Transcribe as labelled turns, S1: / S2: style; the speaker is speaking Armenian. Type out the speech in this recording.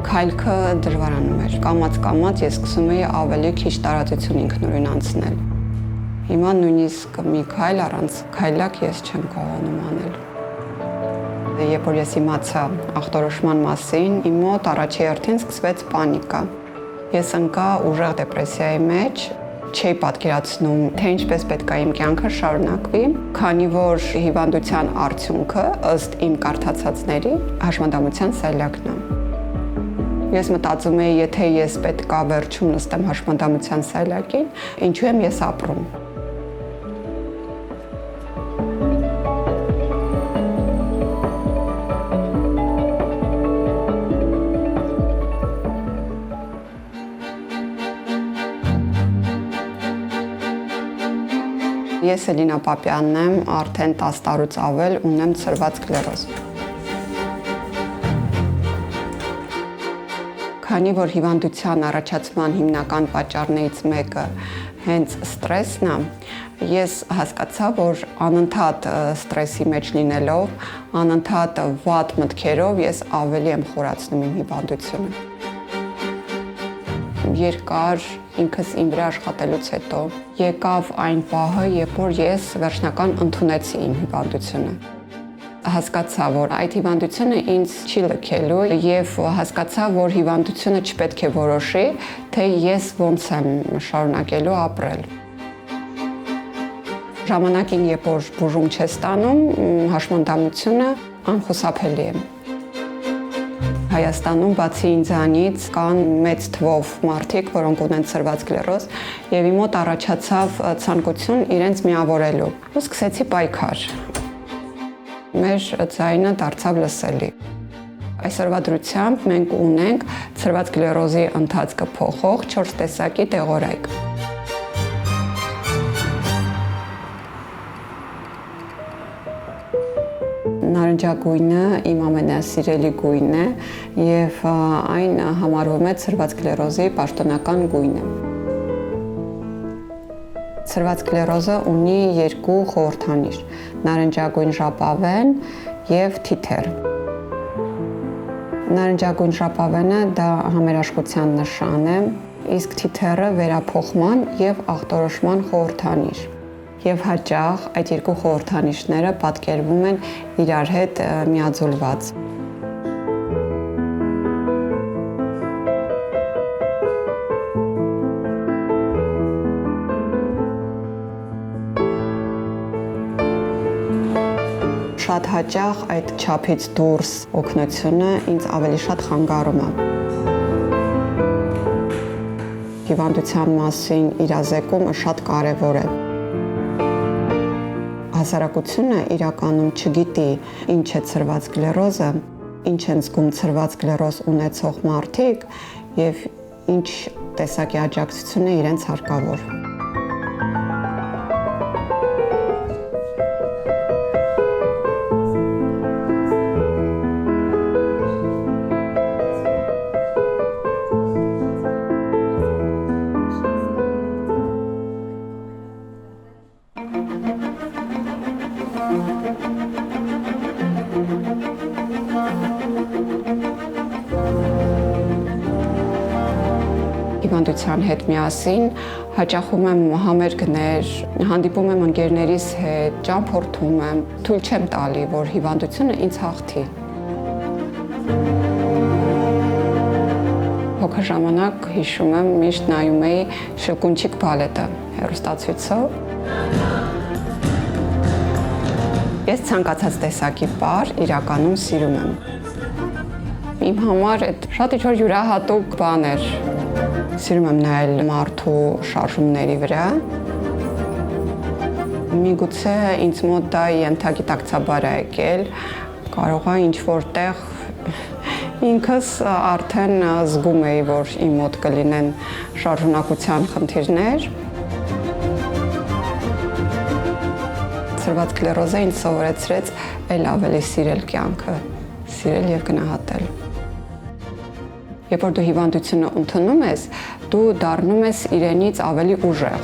S1: քայլքը դժվարանում էր։ Կամաց-կամաց ես սկսում էի ավելի քիչ տարածություն ինքնուրույն անցնել։ Հիմա նույնիսկ մի քայլ առանց քայլակ ես չեմ կարողանում անել։ Երբ որ ես իմացա ախտորոշման մասին, իմ մոտ առաջի հերթին սկսվեց պանիկա։ Ես ընկա ուժեղ դեպրեսիայի մեջ, չէի պատկերացնում, թե ինչպես պետք է իմ կյանքը շարունակվի, քանի որ հիվանդության արդյունքը ըստ իմ կարդացածների հաշմանդամության սայլակն է։ Ես մտածում էի, եթե ես պետք է վերջում նստեմ հաշմանդամության սայլակին, ինչու եմ ես ապրում։ Ես Էլինա Պապյանն եմ, արդեն 10 տարուց ավել ունեմ ցրված սկլերոզ։ Քանի որ հիվանդության առաջացման հիմնական պատճառներից մեկը հենց ստրեսն է, ես հասկացա, որ անընդհատ ստրեսի մեջ լինելով, անընդհատ վատ մտքերով ես ավելի եմ խորացնում իմ հիվանդությունը։ Երկար ինքս իմ վրա աշխատելուց հետո եկավ այն պահը, երբ որ ես վերջնական ընդունեցի իմ հիվանդությունը։ Հասկացա, որ այդ հիվանդությունը ինձ չի լքելու եւ հասկացա, որ հիվանդությունը չպետք է որոշի, թե ես ոնց եմ շարունակելու ապրել։ Ժամանակին, երբ որ բուժում չես ստանում, հաշմանդամությունը անխուսափելի է։ Հայաստանում բացի ինձանից կան մեծ թվով մարդիկ, որոնք ունեն ցրված սկլերոզ, եւ իմ մոտ առաջացավ ցանկություն իրենց միավորելու։ Ու սկսեցի պայքար։ Մեր ձայնը դարձավ լսելի։ Այսօրվա դրությամբ մենք ունենք ցրված սկլերոզի ընթացքը փոխող 4 տեսակի դեղորայք։ Նարնջագույնը իմ ամենասիրելի գույնն է եւ այն համարվում է ցրված սկլերոզի պաշտոնական գույնը։ Ցրված սկլերոզը ունի երկու խորհրդանիշ՝ նարնջագույն ժապավեն եւ թիթեռ։ Նարնջագույն ժապավենը դա համերաշխության նշան է, իսկ թիթեռը վերափոխման եւ ախտորոշման խորհրդանիշ։ Եվ հաճախ այդ երկու խորհրդանիշները պատկերվում են իրար հետ միաձուլված։ Շատ հաճախ այդ չափից դուրս օգնությունը ինձ ավելի շատ խանգարում է։ Հիվանդության մասին իրազեկումը շատ կարևոր է։ Հասարակությունը իրականում չգիտի ինչ է ցրված սկլերոզը, ինչ են զգում ցրված սկլերոզ ունեցող մարդիկ եւ ինչ տեսակի աջակցություն է իրենց հարկավոր։ Հիվանդության հետ միասին հաճախում եմ համերգներ, հանդիպում եմ ընկերներիս հետ, ճամփորդում եմ, թույլ չեմ տալի, որ հիվանդությունը ինձ հաղթի։ Փոքր ժամանակ հիշում եմ, միշտ նայում էի Շելկունչիկ բալետը հեռուստացույցով։ Ես ցանկացած տեսակի պար իրականում սիրում եմ։ Իմ համար այդ շատ ինչ-որ յուրահատուկ բան էր։ Սիրում եմ նայել մարդու շարժումների վրա։ Միգուցե ինձ մոտ դա ենթագիտակցաբար է եկել, կարող է ինչ-որտեղ ինքս արդեն զգում էի, որ իմ մոտ կլինեն շարժունակության խնդիրներ։ Ցրված սկլերոզը ինձ սովորեցրեց էլ ավելի սիրել կյանքը, սիրել եւ գնահատել։ Երբ որ դու հիվանդությունը ընդունում ես, դու դառնում ես իրենից ավելի ուժեղ։